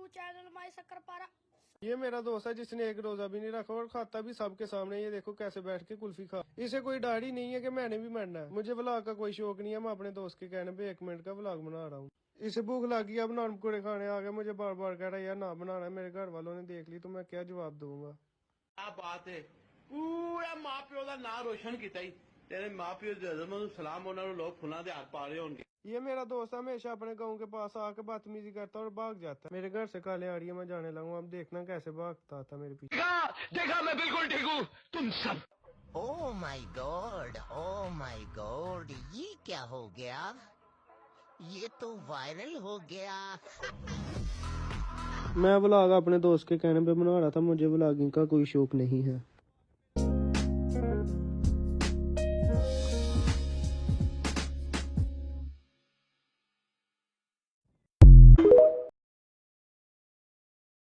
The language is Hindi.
Channel my shakarpara. ये मेरा दोस्त है जिसने एक रोजा भी नहीं रखा और खाता भी सबके सामने। ये देखो कैसे बैठ के कुल्फी खा। इसे कोई दाढ़ी नहीं है कि मैंने भी मरना है। मुझे व्लॉग का कोई शौक नहीं है। मैं अपने दोस्त के कहने पे 1 मिनट का व्लॉग बना रहा हूँ। इसे भूख लगी, अब नान पकौड़े खाने आ गए। मुझे बार बार कह रहा है यार ना बनाना है। मेरे घर वालों ने देख ली तो मैं क्या जवाब दूंगा। क्या बात है, पूरा माँ प्यो का नाम रोशन किया। तेरे माँ प्यो जरूर सलाम, उन्होंने लोग फुला दे हाथ पा रहे होंगे। ये मेरा दोस्त हमेशा अपने गाँव के पास आके बदतमीजी करता और भाग जाता है। मेरे घर से काले आ रही है, मैं जाने लगा। अब देखना कैसे भागता था मेरे पीछे। देखा मैं बिल्कुल ठीक हूँ, तुम सब। ओह माय गॉड, ये क्या हो गया? ये तो वायरल हो गया। मैं व्लॉग अपने दोस्त के कहने पे बना रहा था। मुझे व्लॉगिंग का कोई शौक नहीं है।